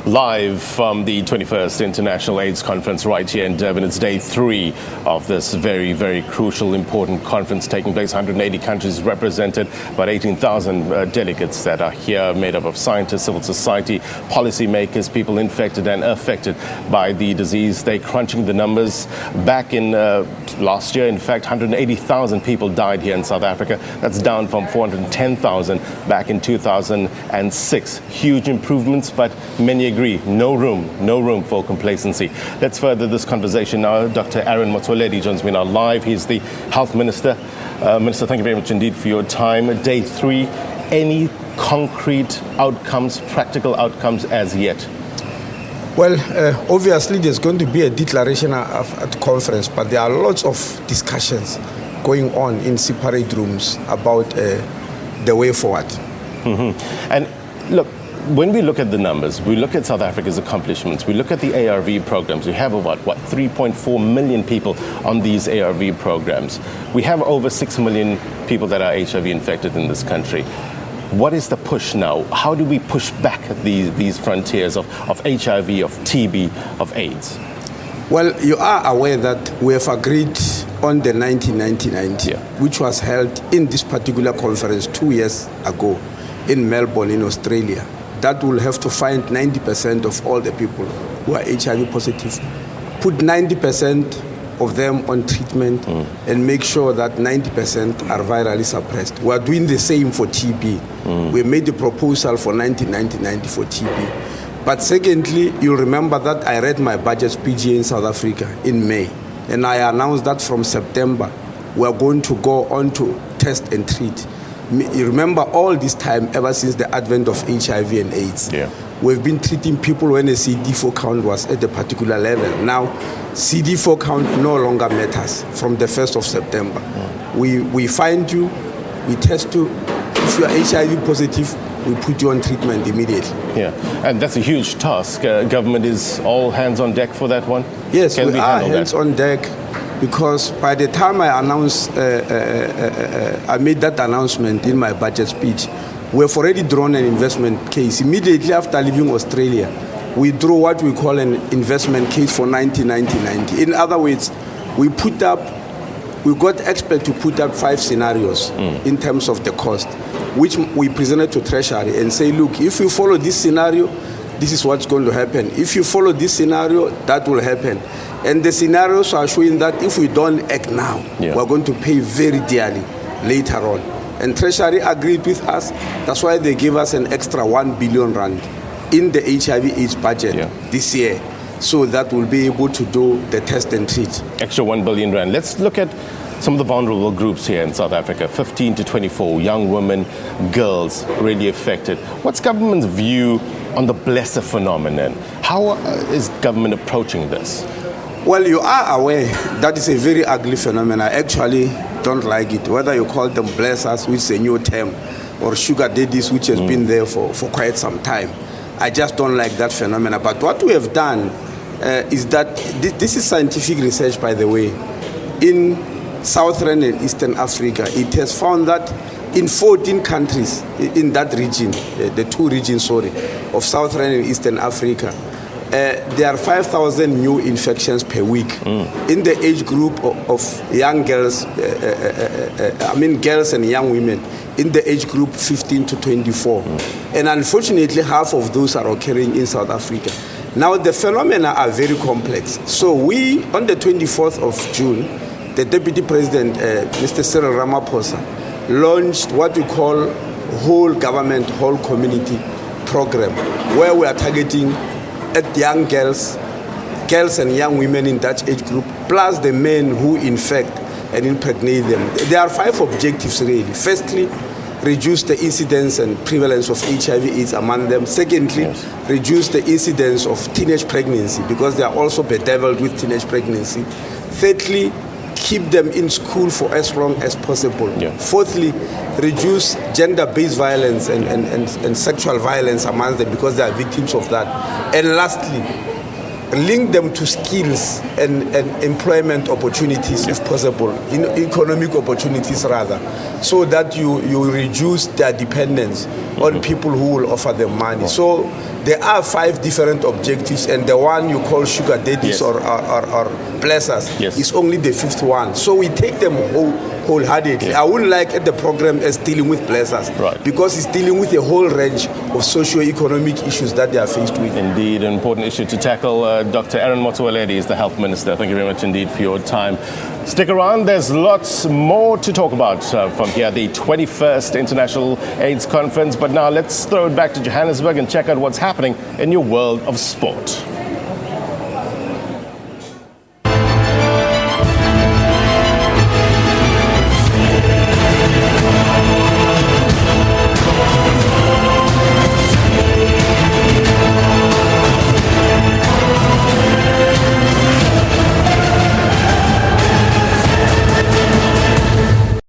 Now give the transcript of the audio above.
Live from the 21st International AIDS Conference right here in Durban. It's day 3 of this very, very crucial, important conference taking place. 180 countries represented, about 18,000 delegates that are here, made up of scientists, civil society, policymakers, people infected and affected by the disease. They're crunching the numbers. Back in last year, in fact, 180,000 people died here in South Africa. That's down from 410,000 back in 2006. Huge improvements, but many agree, no room for complacency. Let's further this conversation now. Dr. Aaron Motsoaledi joins me now live. He's the Health Minister. Minister, thank you very much indeed for your time. Day 3, any concrete outcomes, practical outcomes as yet? Well, obviously there's going to be a declaration at the conference, but there are lots of discussions going on in separate rooms about the way forward. Mm-hmm. And look, when we look at the numbers, we look at South Africa's accomplishments, we look at the ARV programs. We have about, 3.4 million people on these ARV programs. We have over 6 million people that are HIV infected in this country. What is the push now? How do we push back these frontiers of HIV, of TB, of AIDS? Well, you are aware that we have agreed on the 1990, which was held in this particular conference 2 years ago in Melbourne, in Australia. That will have to find 90% of all the people who are HIV positive, put 90% of them on treatment, and make sure that 90% are virally suppressed. We are doing the same for TB. We made the proposal for 1990 for TB. But secondly, you'll remember that I read my budget speech here in South Africa in May, and I announced that from September, we are going to go on to test and treat. You remember all this time, ever since the advent of HIV and AIDS, we've been treating people when a CD4 count was at a particular level. Now, CD4 count no longer matters from the 1st of September. We find you, we test you. If you are HIV positive, we put you on treatment immediately. Yeah, and that's a huge task. Government is all hands on deck for that one? Yes, we are hands on deck. Because by the time I announced, I made that announcement in my budget speech, we've already drawn an investment case. Immediately after leaving Australia, we drew what we call an investment case for 1990. In other words, we got experts to put up 5 scenarios in terms of the cost, which we presented to Treasury and say, look, if you follow this scenario, this is what's going to happen. If you follow this scenario, that will happen. And the scenarios are showing that if we don't act now, we're going to pay very dearly later on. And Treasury agreed with us. That's why they gave us an extra 1 billion rand in the HIV/AIDS budget this year, so that we'll be able to do the test and treat. Extra 1 billion rand. Let's look at some of the vulnerable groups here in South Africa, 15 to 24, young women, girls, really affected. What's government's view on the blesser phenomenon? How is government approaching this? Well, you are aware that is a very ugly phenomenon. I actually don't like it. Whether you call them blessers, which is a new term, or sugar daddies, which has been there for quite some time. I just don't like that phenomenon. But what we have done is that this is scientific research, by the way. In Southern and Eastern Africa, it has found that in 14 countries in that region, the 2 regions, of Southern and Eastern Africa, there are 5,000 new infections per week in the age group of young girls, girls and young women, in the age group 15 to 24. And unfortunately, half of those are occurring in South Africa. Now, the phenomena are very complex. So we, on the 24th of June, the Deputy President, Mr. Cyril Ramaphosa, launched what we call whole government, whole community program, where we are targeting at young girls and young women in that age group, plus the men who infect and impregnate them. There are 5 objectives really. Firstly, reduce the incidence and prevalence of HIV/AIDS among them. Secondly, reduce the incidence of teenage pregnancy, because they are also bedeviled with teenage pregnancy. Thirdly, keep them in school for as long as possible. Fourthly, reduce gender-based violence and sexual violence among them, because they are victims of that. And lastly, link them to skills and employment opportunities if possible, economic opportunities rather, so that you reduce their dependence on people who will offer them money. So there are 5 different objectives, and the one you call sugar daddies or blessers is only the 5th one. So we take them wholeheartedly. I wouldn't like the program as dealing with blessers, because it's dealing with a whole range of socio-economic issues that they are faced with. Indeed, an important issue to tackle. Dr. Aaron Motsoaledi is the Health Minister. Thank you very much indeed for your time. Stick around, there's lots more to talk about from here, the 21st International AIDS Conference. But now let's throw it back to Johannesburg and check out what's happening in your world of sport.